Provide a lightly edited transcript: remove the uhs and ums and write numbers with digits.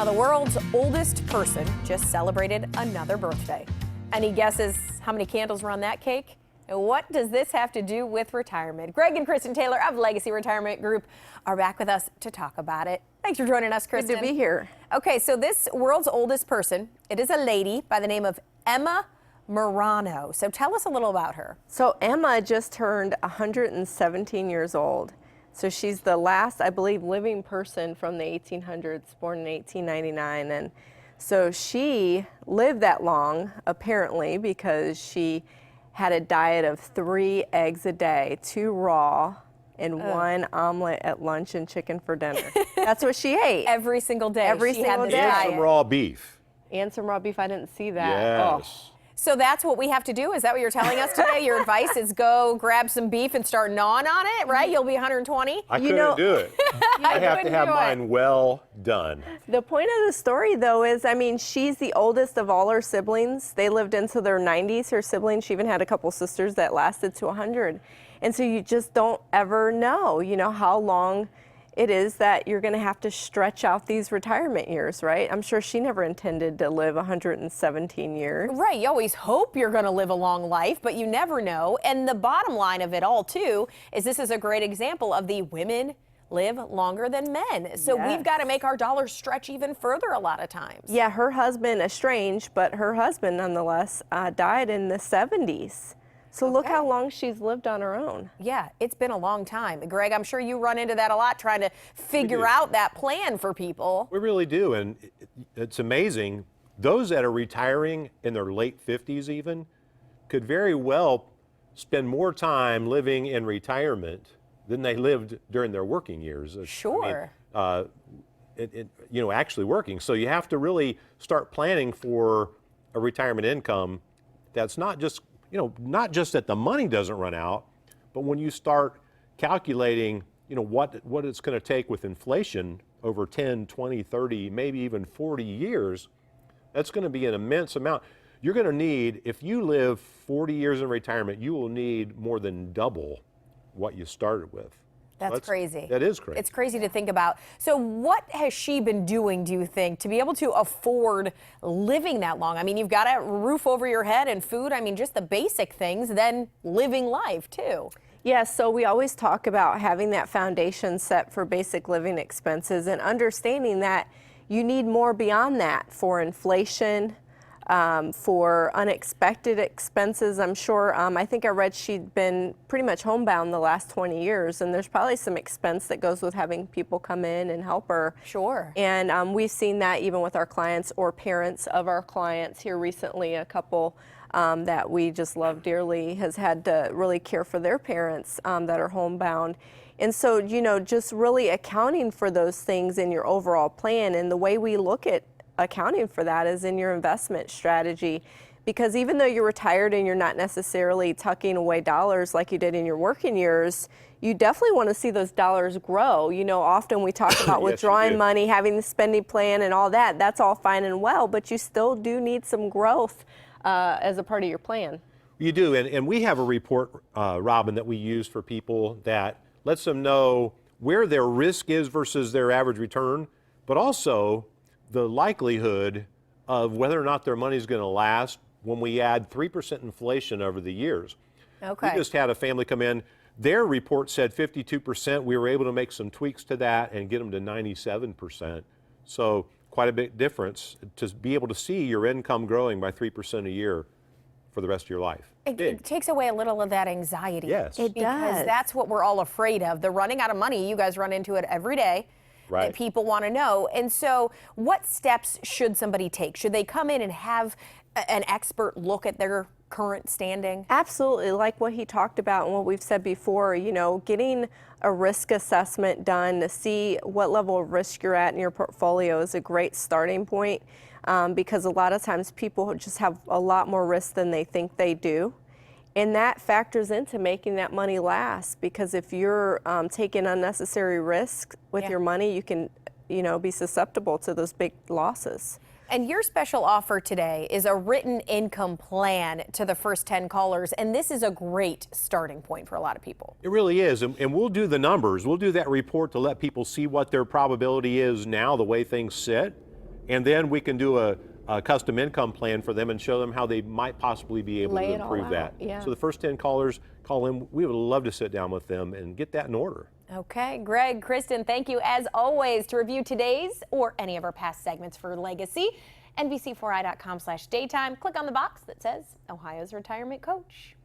The world's oldest person just celebrated another birthday. Any guesses how many candles were on that cake? And what does this have to do with retirement? Greg and Kristen Taylor of Legacy Retirement Group are back with us to talk about it. Thanks for joining us, Kristen. Good to be here. Okay, so this world's oldest person, it is a lady by the name of Emma Murano. So tell us a little about her. So Emma just turned 117 years old. So she's the last, I believe, living person from the 1800s, born in 1899. And so she lived that long, apparently, because she had a diet of 3 eggs a day, 2 raw, and 1 omelet at lunch and chicken for dinner. That's what she ate. Every single day. Every she single had this day. And diet. some raw beef. And some raw beef. I didn't see that. Yes. So that's what we have to do? Is that what you're telling us today? Your advice is go grab some beef and start gnawing on it, right? You'll be 120? I You couldn't know- do it. I have to couldn't have do it. mine well done. The point of the story, though, is, I mean, she's the oldest of all her siblings. They lived into their 90s, her siblings. She even had a couple sisters that lasted to 100. And so you just don't ever know, how long it is that you're going to have to stretch out these retirement years, right? I'm sure she never intended to live 117 years. Right, you always hope you're going to live a long life, but you never know. And the bottom line of it all, too, is this is a great example of the women live longer than men. So Yes. we've got to make our dollars stretch even further a lot of times. Yeah, her husband, estranged, but her husband, nonetheless, died in the 70s. So look Okay. how long she's lived on her own. Yeah, it's been a long time. Greg, I'm sure you run into that a lot, trying to figure out that plan for people. We really do, and it's amazing. Those that are retiring in their late 50s even could very well spend more time living in retirement than they lived during their working years. Sure. Actually working. So you have to really start planning for a retirement income that's not just that the money doesn't run out, but when you start calculating, what it's going to take with inflation over 10, 20, 30, maybe even 40 years, that's going to be an immense amount. You're going to need, if you live 40 years in retirement, you will need more than double what you started with. That's crazy. That is crazy. It's crazy to think about. So what has she been doing, do you think, to be able to afford living that long? I mean, you've got a roof over your head and food. I mean, just the basic things, then living life, too. Yeah, so we always talk about having that foundation set for basic living expenses and understanding that you need more beyond that for inflation, for unexpected expenses. I'm sure, I think I read she'd been pretty much homebound the last 20 years, and there's probably some expense that goes with having people come in and help her. Sure. And we've seen that even with our clients or parents of our clients. Here recently, a couple that we just love dearly has had to really care for their parents that are homebound. And so, just really accounting for those things in your overall plan. And the way we look at accounting for that is in your investment strategy, because even though you're retired and you're not necessarily tucking away dollars like you did in your working years, you definitely want to see those dollars grow. Often we talk about Yes, you withdrawing do. money, having the spending plan and all that. That's all fine and well, but you still do need some growth as a part of your plan. You do, and we have a report, Robin, that we use for people that lets them know where their risk is versus their average return, but also the likelihood of whether or not their money is going to last when we add 3% inflation over the years. Okay. We just had a family come in. Their report said 52%. We were able to make some tweaks to that and get them to 97%. So quite a big difference to be able to see your income growing by 3% a year for the rest of your life. It takes away a little of that anxiety. Yes. It Because does. that's what we're all afraid of. The running out of money. You guys run into it every day. Right. That people want to know. And so what steps should somebody take? Should they come in and have an expert look at their current standing? Absolutely, like what he talked about and what we've said before, getting a risk assessment done to see what level of risk you're at in your portfolio is a great starting point, because a lot of times people just have a lot more risk than they think they do. And that factors into making that money last, because if you're taking unnecessary risks with your money, you can, be susceptible to those big losses. And your special offer today is a written income plan to the first 10 callers, and this is a great starting point for a lot of people. It really is, and we'll do the numbers. We'll do that report to let people see what their probability is now, the way things sit, And then we can do a custom income plan for them and show them how they might possibly be able Lay to it all improve that. out, yeah. So the first 10 callers call in. We would love to sit down with them and get that in order. Okay, Greg, Kristen, thank you as always. To review today's or any of our past segments for Legacy, NBC4i.com/daytime. Click on the box that says Ohio's Retirement Coach.